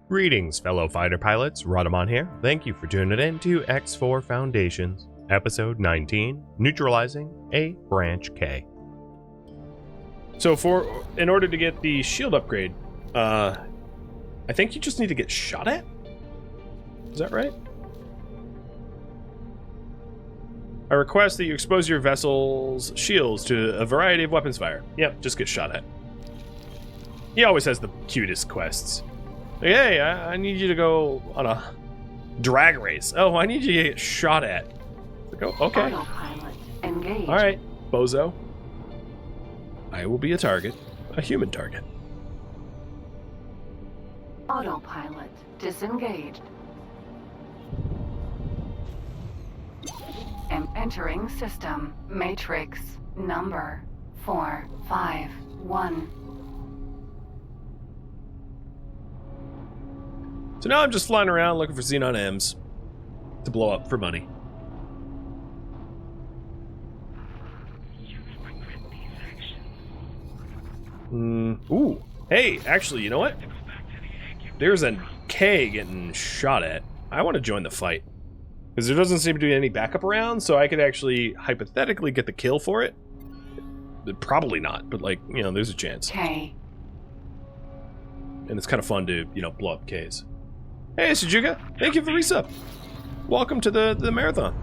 Greetings, fellow fighter pilots. Rhadamant here. Thank you for tuning in to X4 Foundations, Episode 19, Neutralizing a Branch K. So in order to get the shield upgrade, I think you just need to get shot at? Is that right? I request that you expose your vessel's shields to a variety of weapons fire. Yep, just get shot at. He always has the cutest quests. Like, hey, I need you to go on a drag race. Oh, I need you to get shot at. Like, oh, okay. Autopilot engaged. All right, bozo. I will be a target, a human target. Autopilot disengaged. Am entering system matrix number 451. So now I'm just flying around looking for Xenon M's to blow up for money. Ooh. Hey, actually, you know what? There's a K getting shot at. I want to join the fight. Because there doesn't seem to be any backup around, so I could actually, hypothetically, get the kill for it. Probably not, but, like, you know, there's a chance. K. And it's kind of fun to, you know, blow up Ks. Hey, Sujuka, thank you for the resub. Welcome to the marathon.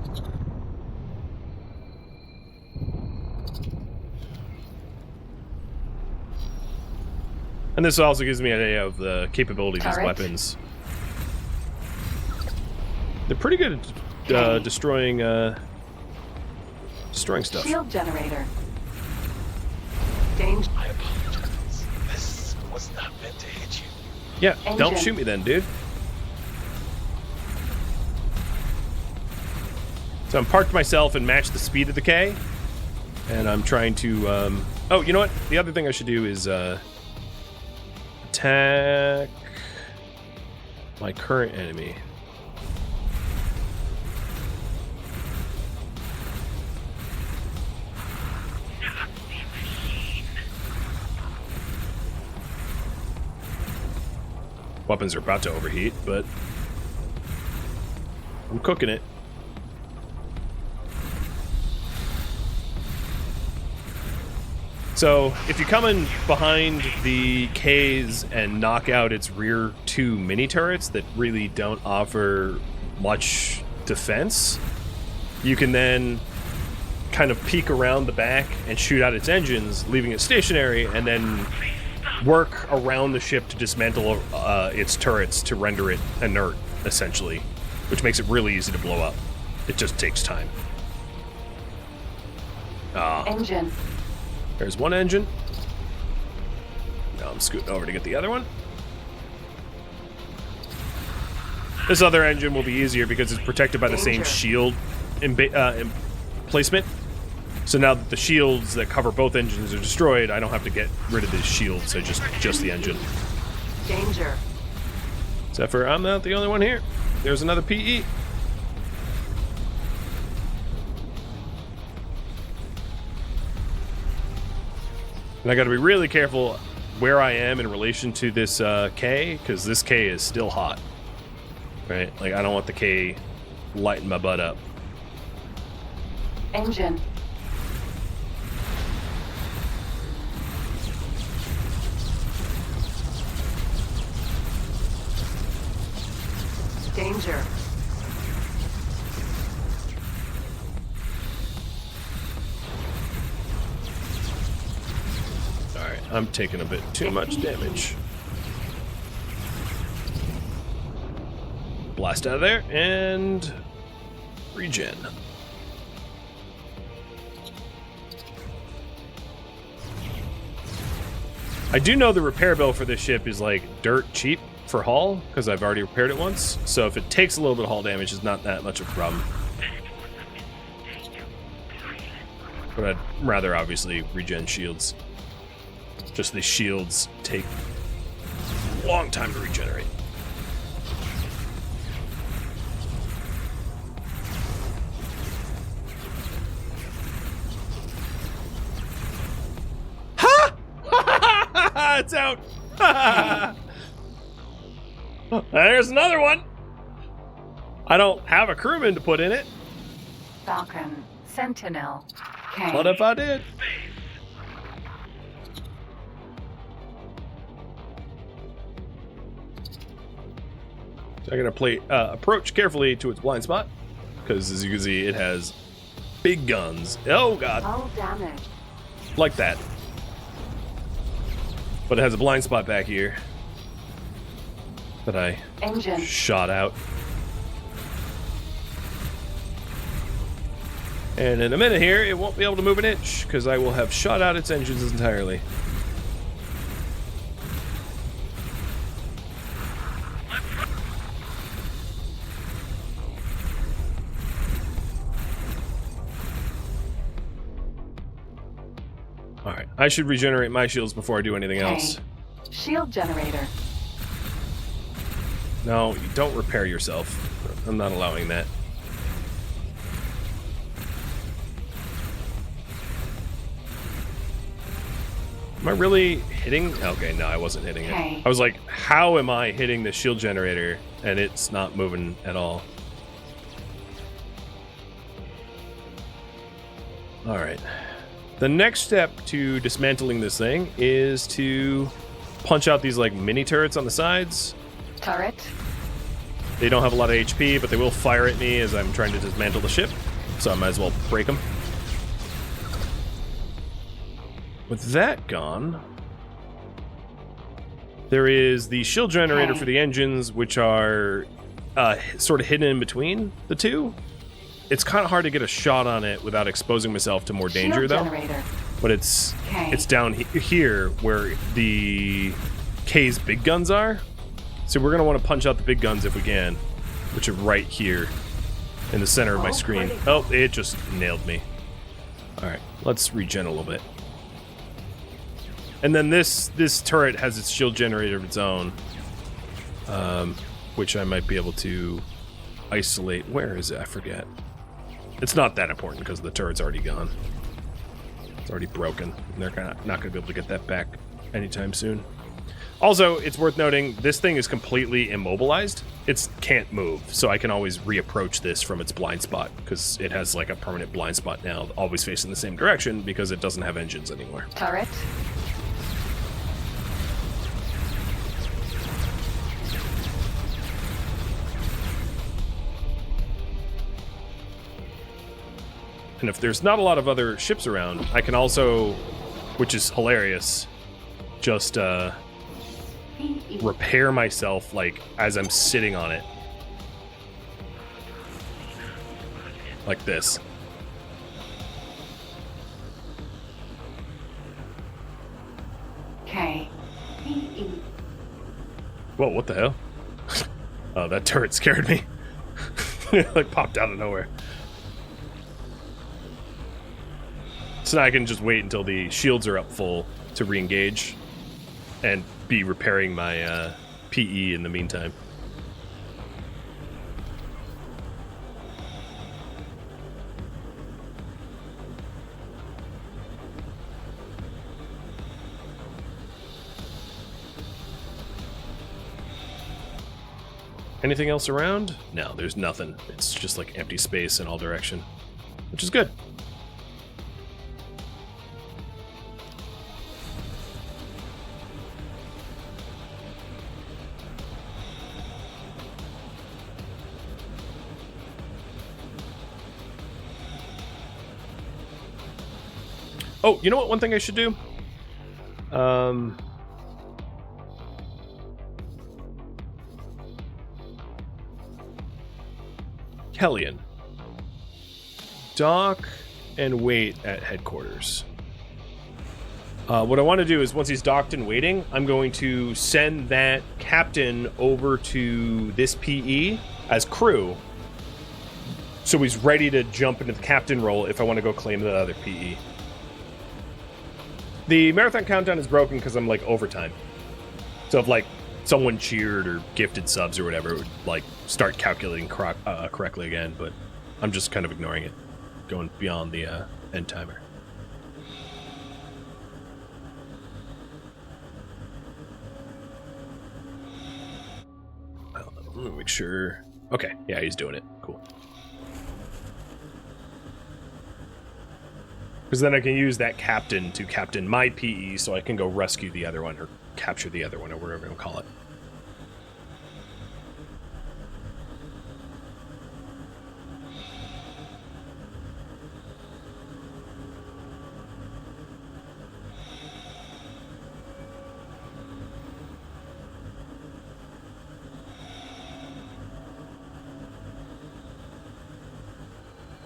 And this also gives me an idea of the capability of these weapons. They're pretty good at destroying stuff. Shield generator. Danger. I apologize. This was not meant to hit you. Yeah, Engine. Don't shoot me then, dude. So I'm parked myself and matched the speed of the K. And I'm trying to, oh, you know what? The other thing I should do is, attack my current enemy. Weapons are about to overheat, but I'm cooking it. So, if you come in behind the Ks and knock out its rear two mini turrets that really don't offer much defense, you can then kind of peek around the back and shoot out its engines, leaving it stationary, and then work around the ship to dismantle its turrets to render it inert, essentially, which makes it really easy to blow up. It just takes time. Engine. There's one engine. Now I'm scooting over to get the other one. This other engine will be easier because it's protected by the same shield placement. So now that the shields that cover both engines are destroyed, I don't have to get rid of the shields, so just the engine. Danger. Except for I'm not the only one here. There's another PE. And I gotta be really careful where I am in relation to this K, because this K is still hot. Right? Like, I don't want the K lighting my butt up. Engine. Danger. Alright, I'm taking a bit too much damage. Blast out of there, and regen. I do know the repair bill for this ship is like dirt cheap for hull, because I've already repaired it once, so if it takes a little bit of hull damage, it's not that much of a problem. But I'd rather obviously regen shields. Just the shields take a long time to regenerate. Ha! It's out! There's another one. I don't have a crewman to put in it. Falcon. Sentinel. K. What if I did? So I'm gonna approach carefully to its blind spot, because as you can see, it has big guns. Oh god, All damage. like that. But it has a blind spot back here that I Engine. shot out. And in a minute here, it won't be able to move an inch, because I will have shot out its engines entirely. Alright, I should regenerate my shields before I do anything else. Shield generator. No, you don't repair yourself. I'm not allowing that. Am I really hitting? Okay, no, I wasn't hitting it. Okay. I was like, how am I hitting the shield generator and it's not moving at all? Alright. The next step to dismantling this thing is to punch out these like mini turrets on the sides. Turret. They don't have a lot of HP, but they will fire at me as I'm trying to dismantle the ship, so I might as well break them. With that gone, there is the shield generator Okay. for the engines, which are sort of hidden in between the two. It's kind of hard to get a shot on it without exposing myself to more danger, Shield though. generator. But it's Okay. down here where the K's big guns are. So we're going to want to punch out the big guns if we can, which are right here in the center of my screen. Oh, it just nailed me. All right, let's regen a little bit. And then this turret has its shield generator of its own, which I might be able to isolate. Where is it? I forget. It's not that important because the turret's already gone. It's already broken. And they're not going to be able to get that back anytime soon. Also, it's worth noting, this thing is completely immobilized. It can't move, so I can always reapproach this from its blind spot, because it has like a permanent blind spot now, always facing the same direction, because it doesn't have engines anymore. Turret. And if there's not a lot of other ships around, I can also, which is hilarious, just PE. repair myself like as I'm sitting on it. Like this. K. PE. Whoa, what the hell? Oh, that turret scared me. It like popped out of nowhere. So now I can just wait until the shields are up full to re-engage and be repairing my PE in the meantime. Anything else around? No, there's nothing. It's just like empty space in all direction, which is good. Oh, you know what? One thing I should do? Hellion. Dock and wait at headquarters. What I want to do is, once he's docked and waiting, I'm going to send that captain over to this PE as crew, so he's ready to jump into the captain role if I want to go claim the other PE. The marathon countdown is broken because I'm like overtime. So if like someone cheered or gifted subs or whatever, it would like start calculating correctly again, but I'm just kind of ignoring it, going beyond the end timer. Let me make sure. Okay, yeah, he's doing it. Cool. Because then I can use that captain to captain my PE so I can go rescue the other one or capture the other one or whatever you call it.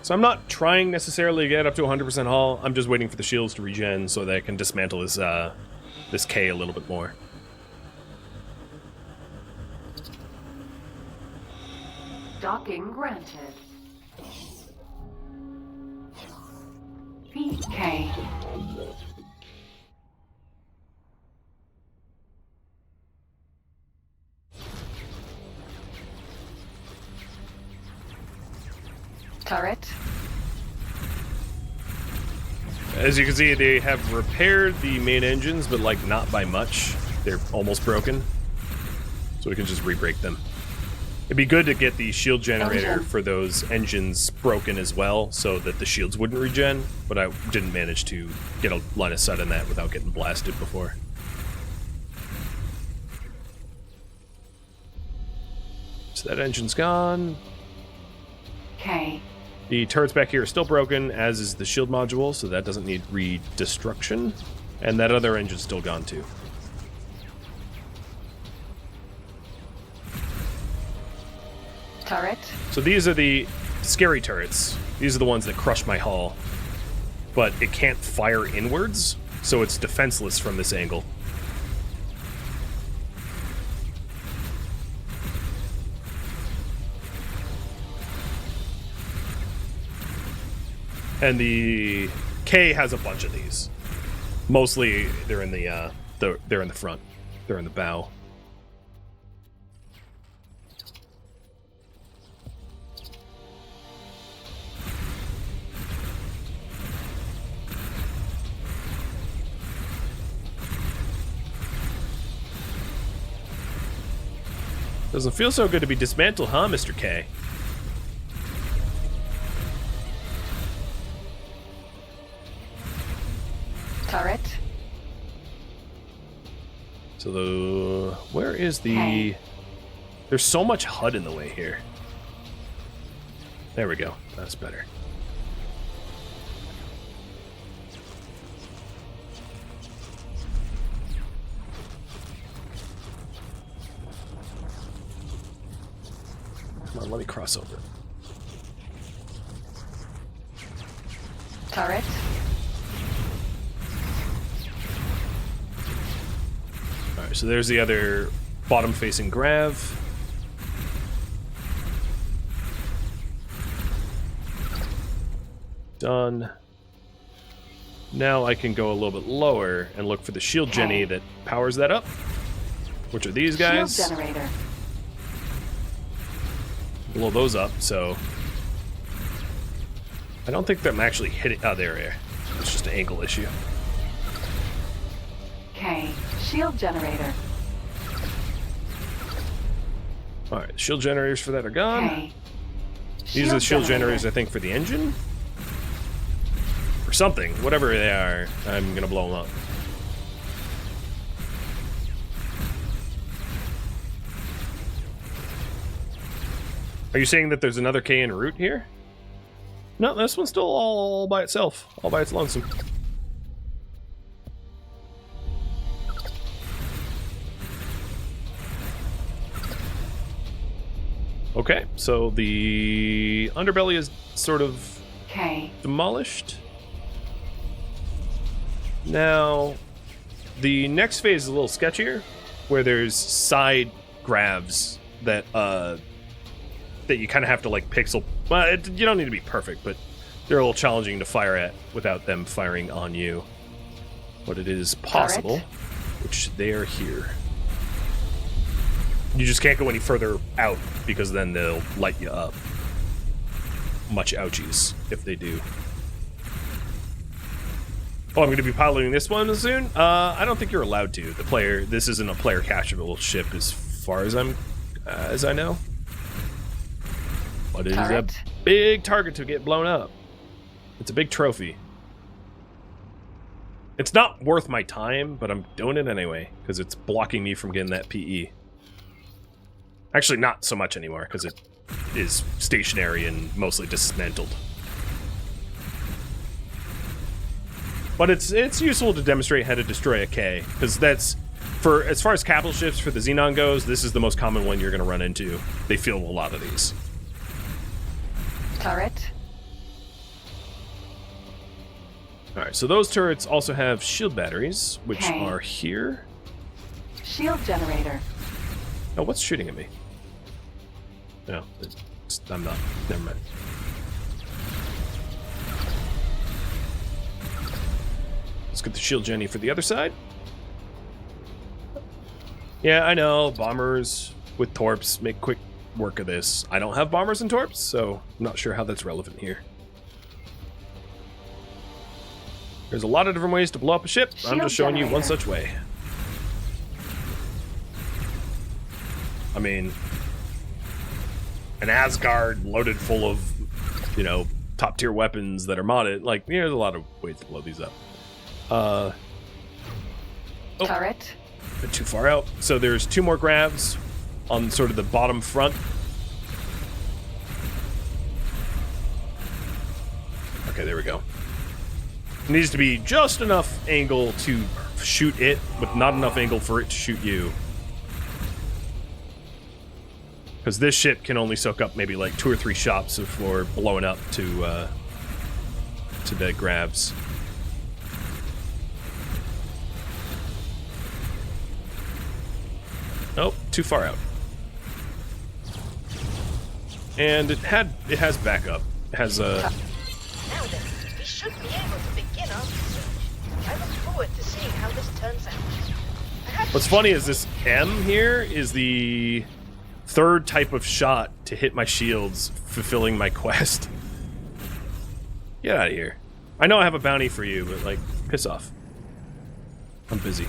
So I'm not trying necessarily to get up to 100% hull. I'm just waiting for the shields to regen so that I can dismantle this K a little bit more. Docking granted. PK. Turret. As you can see, they have repaired the main engines, but like not by much. They're almost broken, so we can just re-break them. It'd be good to get the shield generator for those engines broken as well, so that the shields wouldn't regen, but I didn't manage to get a line of sight on that without getting blasted before. So that engine's gone. K. The turrets back here are still broken, as is the shield module, so that doesn't need redestruction. And that other engine's still gone too. Turret. So these are the scary turrets. These are the ones that crush my hull. But it can't fire inwards, so it's defenseless from this angle. And the K has a bunch of these. Mostly they're in the they're in the front. They're in the bow. Doesn't feel so good to be dismantled, huh, Mr. K? Turret. So where is the... There's so much HUD in the way here. There we go. That's better. Come on, let me cross over. Turret. Alright, so there's the other bottom-facing grav. Done. Now I can go a little bit lower and look for the shield Jenny that powers that up. Which are these guys? Shield generator. Blow those up, so... I don't think I'm actually hitting... Oh, there. It's just an angle issue. K. Shield generator. Alright, shield generators for that are gone. K. These are the shield generators, I think, for the engine? Or something. Whatever they are, I'm gonna blow them up. Are you saying that there's another K en route here? No, this one's still all by itself. All by its lonesome. Okay, so the underbelly is sort of demolished. Now, the next phase is a little sketchier, where there's side gravs that that you kind of have to like pixel. Well, you don't need to be perfect, but they're a little challenging to fire at without them firing on you. But it is possible, which they are here. You just can't go any further out because then they'll light you up. Much ouchies if they do. Oh, I'm going to be piloting this one soon? I don't think you're allowed to. This isn't a player catchable ship as far as I'm as I know. But it is a Turret. big target to get blown up. It's a big trophy. It's not worth my time, but I'm doing it anyway, because it's blocking me from getting that PE. Actually, not so much anymore, because it is stationary and mostly dismantled. But it's useful to demonstrate how to destroy a K, because that's, for as far as capital shifts for the Xenon goes, this is the most common one you're going to run into. They field a lot of these. Turret. Alright, so those turrets also have shield batteries, which Okay. are here. Shield generator. Oh, what's shooting at me? No, I'm not. Never mind. Let's get the shield Jenny for the other side. Yeah, I know, bombers with torps make quick work of this. I don't have bombers and torps, so I'm not sure how that's relevant here. There's a lot of different ways to blow up a ship. I'm Shield just showing you one generator. such way. I mean, an Asgard loaded full of, you know, top tier weapons that are modded. Like, there's a lot of ways to blow these up. Oh. Turret. A bit too far out. So there's 2 more grabs on sort of the bottom front. Okay, there we go. It needs to be just enough angle to shoot it, but not enough angle for it to shoot you. Because this ship can only soak up maybe like 2 or 3 shots before blowing up to the grabs. Nope, too far out. And it has backup. It has a. Now then, we should be able to begin our research. I look forward to seeing how this turns out. Perhaps What's funny is this M here is the 3rd type of shot to hit my shields, fulfilling my quest. Get out of here. I know I have a bounty for you, but like, piss off. I'm busy.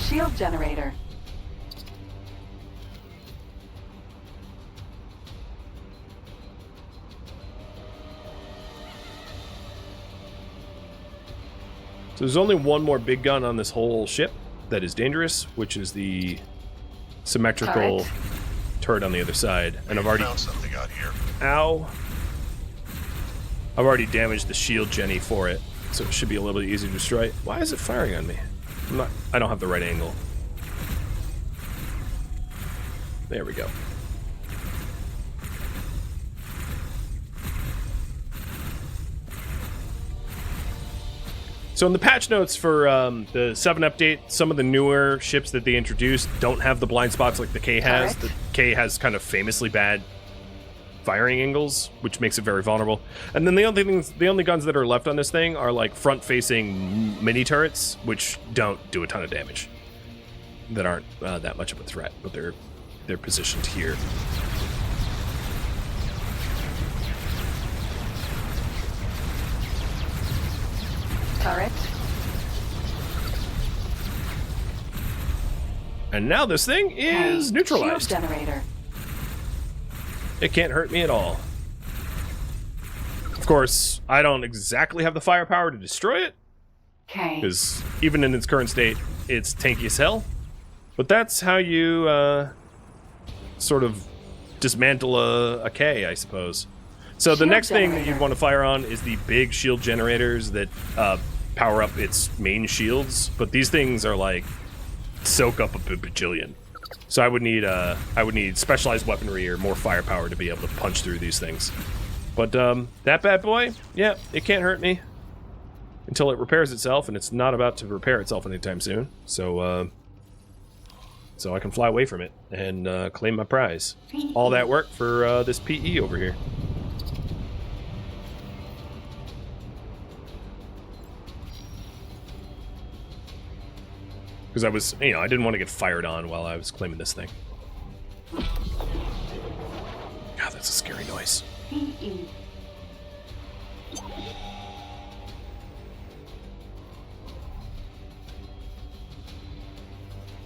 Shield generator. So there's only one more big gun on this whole ship that is dangerous, which is the symmetrical turret on the other side. And I've already... Found something out here. Ow. I've already damaged the shield Jenny for it, so it should be a little bit easier to destroy. Why is it firing on me? I don't have the right angle. There we go. So in the patch notes for the 7 update, some of the newer ships that they introduced don't have the blind spots like the K has. Correct. The K has kind of famously bad firing angles, which makes it very vulnerable. And then the only guns that are left on this thing are like front-facing mini turrets, which don't do a ton of damage. That aren't that much of a threat, but they're positioned here. Turret. And now this thing is Shield neutralized. generator. It can't hurt me at all. Of course, I don't exactly have the firepower to destroy it, K. because even in its current state, it's tanky as hell. But that's how you sort of dismantle a K, I suppose. So the Shield next thing that generator. you'd want to fire on is the big shield generators that power up its main shields. But these things are like soak up a bajillion. So I would need specialized weaponry or more firepower to be able to punch through these things. But that bad boy, yeah, it can't hurt me until it repairs itself, and it's not about to repair itself anytime soon. So so I can fly away from it and claim my prize. All that work for this PE over here. Because I was, I didn't want to get fired on while I was claiming this thing. God, that's a scary noise. PE.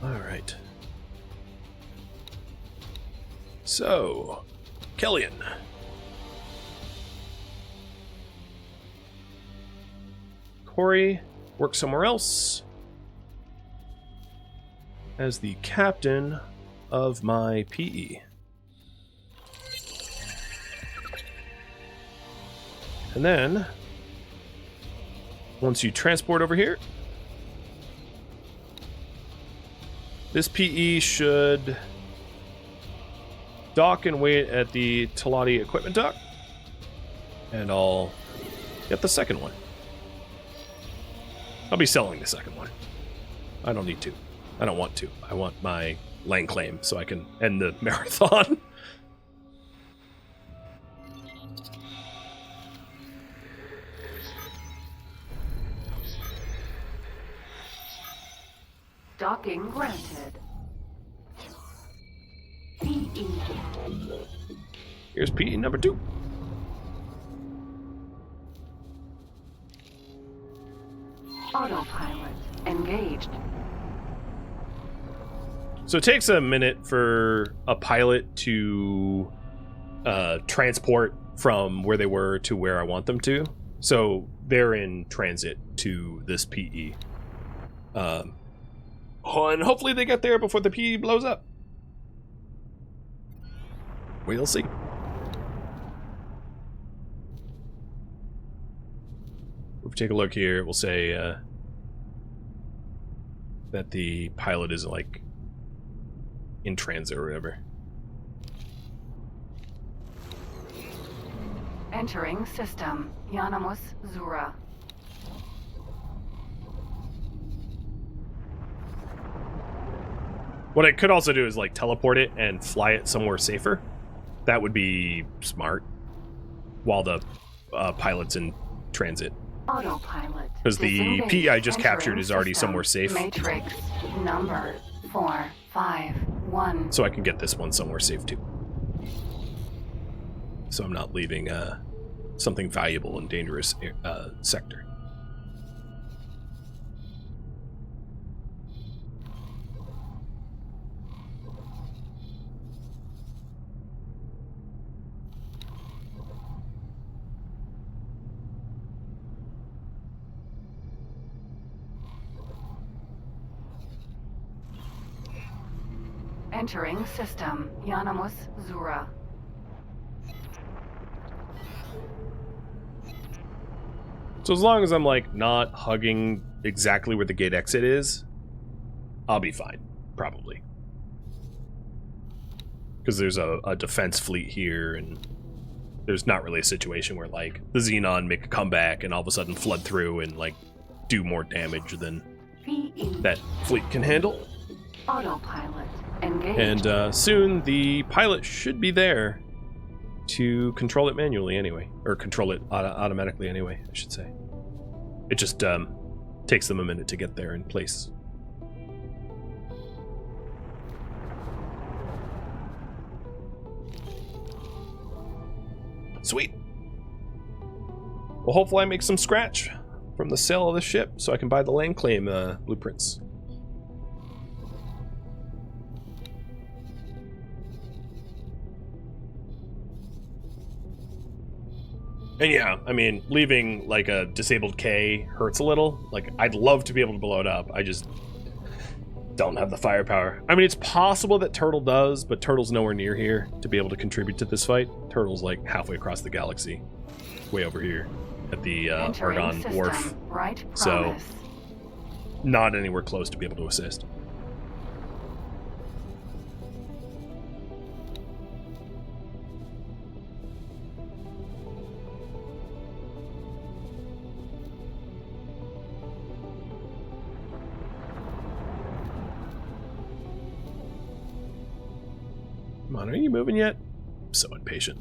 Alright. So, Kellyan. Corey works somewhere else as the captain of my PE. And then, once you transport over here, this PE should dock and wait at the Talati equipment dock, and I'll get the second one. I'll be selling the second one. I don't need to. I don't want to. I want my lane claim so I can end the marathon. Docking granted. PE. Here's PE number 2. Autopilot engaged. So it takes a minute for a pilot to transport from where they were to where I want them to. So they're in transit to this PE. And hopefully they get there before the PE blows up. We'll see. If we take a look here, we'll say that the pilot is like in transit or whatever. Entering system. Yanamus Zura. What I could also do is like teleport it and fly it somewhere safer. That would be smart while the pilot's in transit. Autopilot. Because the PE I just captured is already somewhere safe. Matrix number 451. So I can get this one somewhere safe too. So I'm not leaving something valuable in dangerous sector. Entering system. Yanamus Zura. So as long as I'm like not hugging exactly where the gate exit is, I'll be fine, probably. Because there's a defense fleet here, and there's not really a situation where like the Xenon make a comeback and all of a sudden flood through and like do more damage than that fleet can handle. Autopilot engaged. And soon the pilot should be there to control it manually anyway, or control it automatically anyway, I should say. It just takes them a minute to get there in place. Sweet. Well, hopefully I make some scratch from the sale of the ship so I can buy the land claim blueprints. And yeah, I mean, leaving like a disabled K hurts a little. Like, I'd love to be able to blow it up. I just don't have the firepower. I mean, it's possible that Turtle does, but Turtle's nowhere near here to be able to contribute to this fight. Turtle's like halfway across the galaxy, way over here at the Argon Wharf. Right. So, not anywhere close to be able to assist. Come on, are you moving yet? I'm so impatient.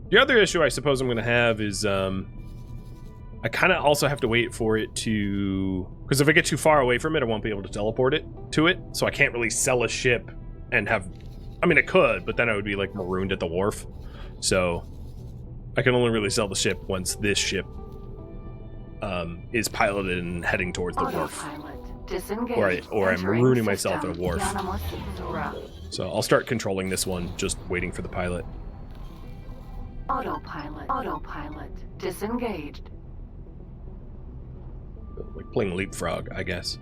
The other issue I suppose I'm going to have is I kind of also have to wait for it to... Because if I get too far away from it, I won't be able to teleport it to it. So I can't really sell a ship and have... I mean, I could, but then I would be like marooned at the wharf. So I can only really sell the ship once this ship is piloted and heading towards the wharf. Autopilot disengaged. Or I'm Entering marooning myself at a system. wharf. Yanamus Zura. So I'll start controlling this one, just waiting for the pilot. Autopilot disengaged. Like playing leapfrog, I guess.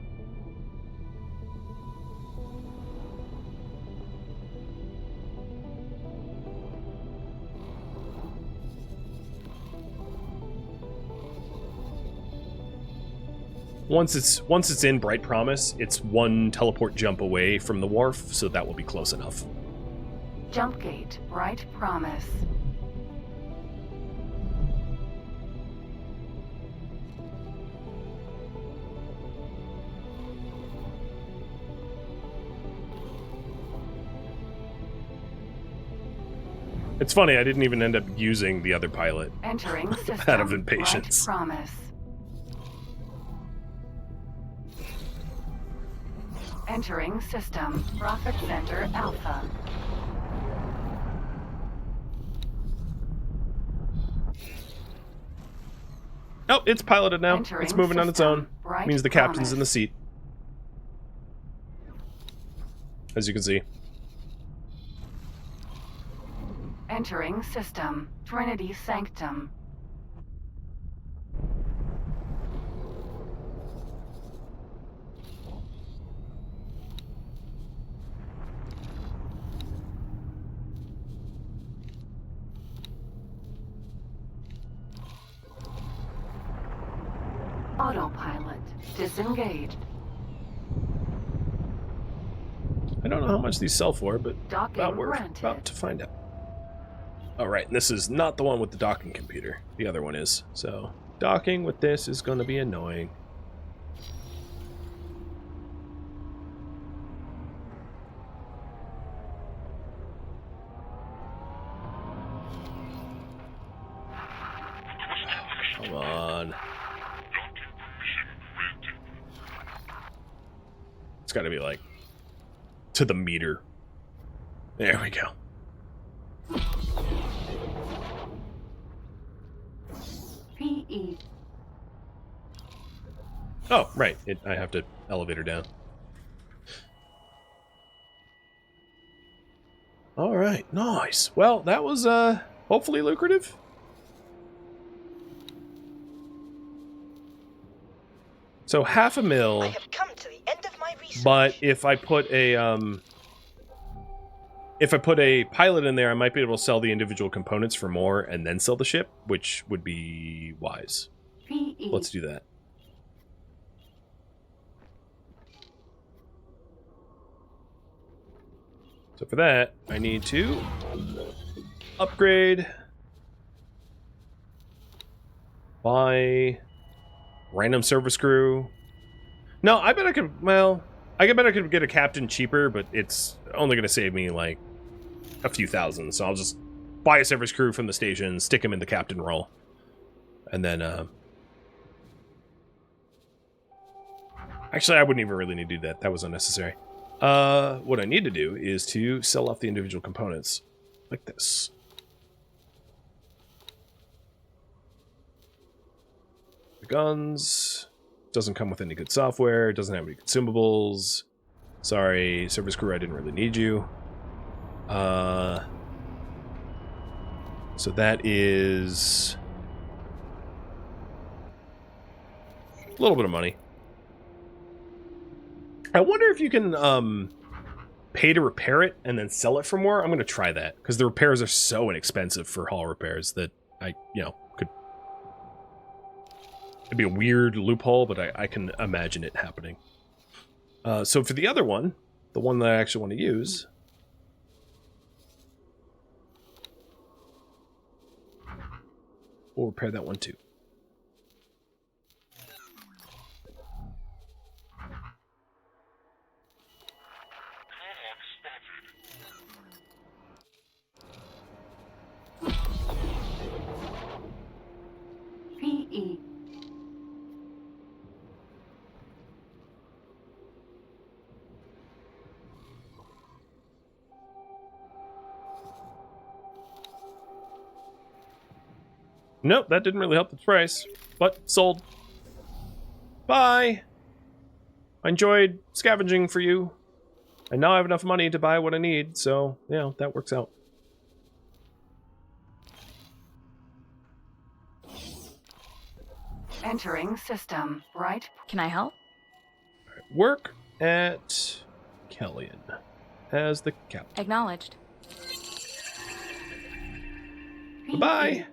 Once it's in Bright Promise, it's one teleport jump away from the wharf, so that will be close enough. Jump gate. Bright Promise. It's funny, I didn't even end up using the other pilot. Entering system. Out of impatience. Bright Promise. Entering system. Profit Center Alpha. Oh, it's piloted now. Entering It's moving on its system. own. Bright Means the captain's Promise. in the seat. As you can see. Entering system. Trinity Sanctum. Autopilot disengaged. I don't know how much these sell for, but Docking we're granted. about to find out. Alright, and this is not the one with the docking computer. The other one is. So, docking with this is going to be annoying. Come on. It's got to be like to the meter. There we go. PE. Oh, right. I have to elevator down. All right. Nice. Well, that was hopefully lucrative. So I $500,000. have come to the end of my research. But if I put a pilot in there, I might be able to sell the individual components for more and then sell the ship, which would be wise. PE. Let's do that. So for that, I need to upgrade, buy random service crew. No, I bet I could, well, I bet I could get a captain cheaper, but it's only going to save me like a few thousand. So I'll just buy a service crew from the station, stick him in the captain role, and then, actually, I wouldn't even really need to do that. That was unnecessary. What I need to do is to sell off the individual components, like this. The guns doesn't come with any good software, doesn't have any consumables. Sorry, service crew, I didn't really need you. So that is a little bit of money. I wonder if you can pay to repair it and then sell it for more. I'm going to try that because the repairs are so inexpensive for hull repairs that could. It'd be a weird loophole, but I can imagine it happening. So for the other one, the one that I actually want to use, we'll repair that one too. PE. Nope, that didn't really help the price. But sold. Bye! I enjoyed scavenging for you. And now I have enough money to buy what I need, so, yeah, that works out. Entering system. Right. Can I help? Work at Kellyan as the captain. Acknowledged. Bye-bye!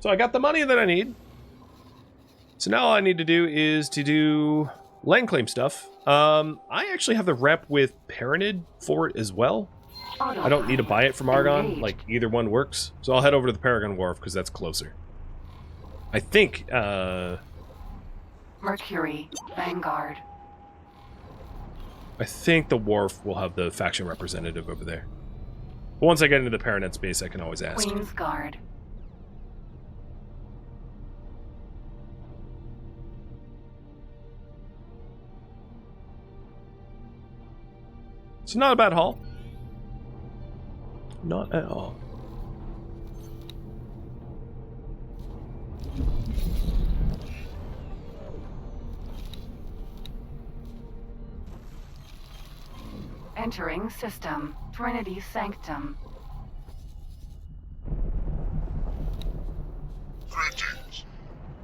So I got the money that I need. So now all I need to do is to do land claim stuff. I actually have the rep with Paranid for it as well. I don't need to buy it from Argon. Like, either one works. So I'll head over to the Paragon Wharf, because that's closer. I think, Mercury. Vanguard. I think the Wharf will have the faction representative over there. But once I get into the Paranid space, I can always ask. Queen's Guard. It's not a bad haul. Not at all. Entering system. Trinity Sanctum. Greetings.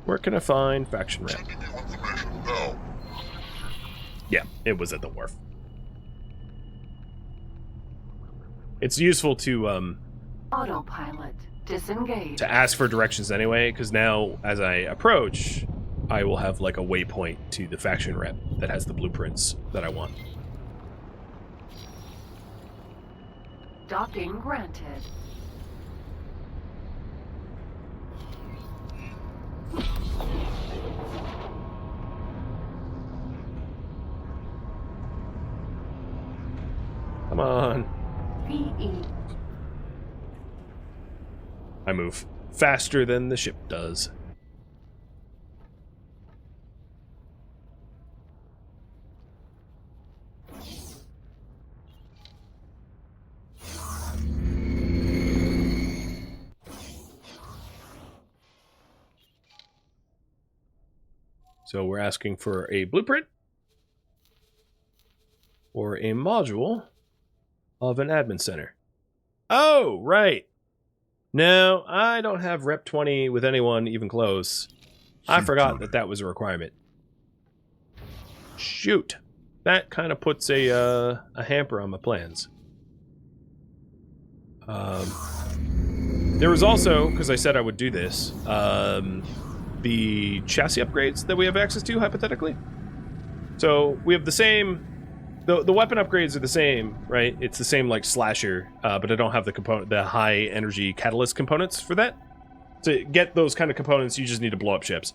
Where can I find faction rep? Sending you information now. Yeah, it was at the Wharf. It's useful to Autopilot. Disengage. ask for directions anyway, because now as I approach, I will have like a waypoint to the faction rep that has the blueprints that I want. Docking granted. Come on. PE. I move faster than the ship does. So we're asking for a blueprint or a module of an admin center. Oh, right. No, I don't have Rep 20 with anyone even close. I forgot that that was a requirement. Shoot. That kind of puts a hamper on my plans. There was also, because I said I would do this, the chassis upgrades that we have access to, hypothetically. So we have the same... The weapon upgrades are the same, right? It's the same like slasher, but I don't have the high energy catalyst components for that. To get those kind of components, you just need to blow up ships.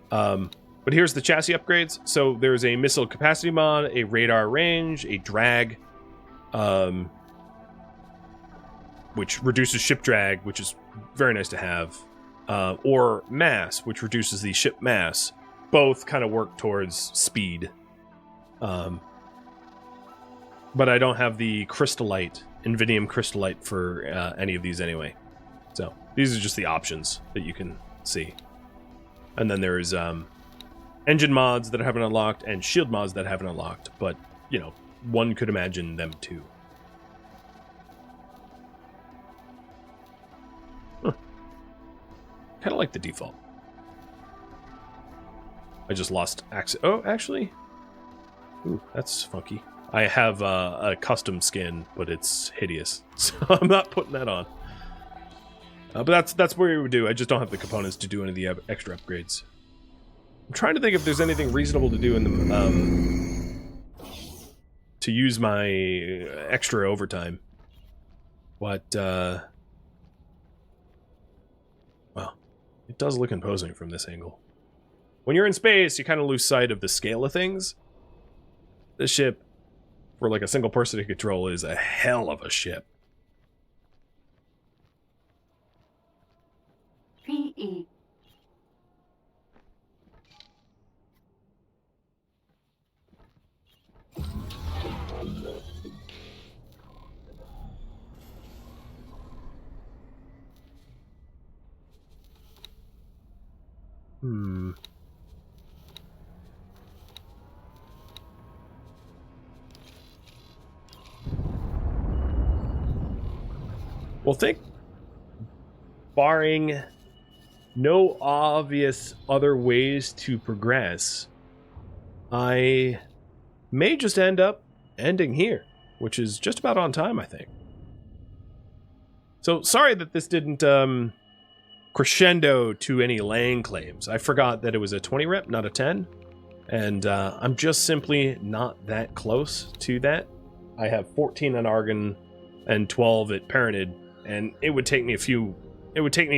But here's the chassis upgrades. So there's a missile capacity mod, a radar range, a drag, which reduces ship drag, which is very nice to have, or mass, which reduces the ship mass. Both kind of work towards speed. But I don't have the crystallite, Invidium crystallite for any of these anyway. So these are just the options that you can see. And then there's engine mods that I haven't unlocked and shield mods that I haven't unlocked. But, you know, one could imagine them too. Huh. Kind of like the default. I just lost access. Oh, actually. Ooh, that's funky. I have a custom skin, but it's hideous, so I'm not putting that on. But that's what we would do. I just don't have the components to do any of the extra upgrades. I'm trying to think if there's anything reasonable to do in the to use my extra overtime. But well, it does look imposing from this angle. When you're in space, you kind of lose sight of the scale of things. This ship, for like a single person to control, is a hell of a ship. PE. Well, barring no obvious other ways to progress, I may just end up ending here, which is just about on time, I think. So sorry that this didn't crescendo to any lane claims. I forgot that it was a 20 rep, not a 10, and I'm just simply not that close to that. I have 14 on Argon and 12 at Parented, and it would take me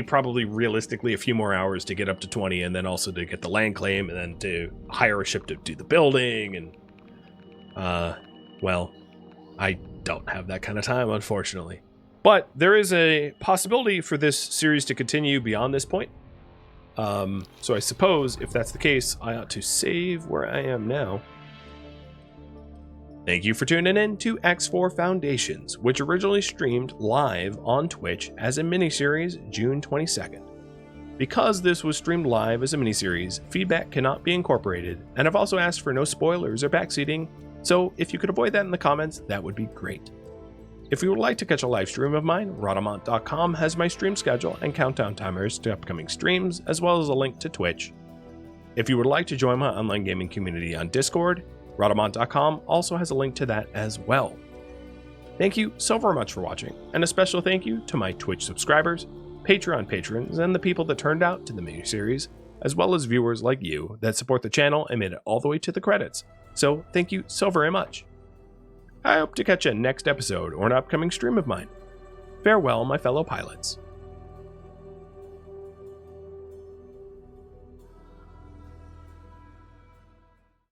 probably realistically a few more hours to get up to 20, and then also to get the land claim, and then to hire a ship to do the building, and well, I don't have that kind of time, unfortunately. But there is a possibility for this series to continue beyond this point. So I suppose if that's the case, I ought to save where I am now. Thank you for tuning in to X4 Foundations, which originally streamed live on Twitch as a miniseries June 22nd. Because this was streamed live as a miniseries, feedback cannot be incorporated, and I've also asked for no spoilers or backseating, so if you could avoid that in the comments, that would be great. If you would like to catch a live stream of mine, Rhadamant.com has my stream schedule and countdown timers to upcoming streams, as well as a link to Twitch. If you would like to join my online gaming community on Discord, Rhadamant.com also has a link to that as well. Thank you so very much for watching, and a special thank you to my Twitch subscribers, Patreon patrons, and the people that turned out to the miniseries, as well as viewers like you that support the channel and made it all the way to the credits. So thank you so very much. I hope to catch you next episode or an upcoming stream of mine. Farewell, my fellow pilots.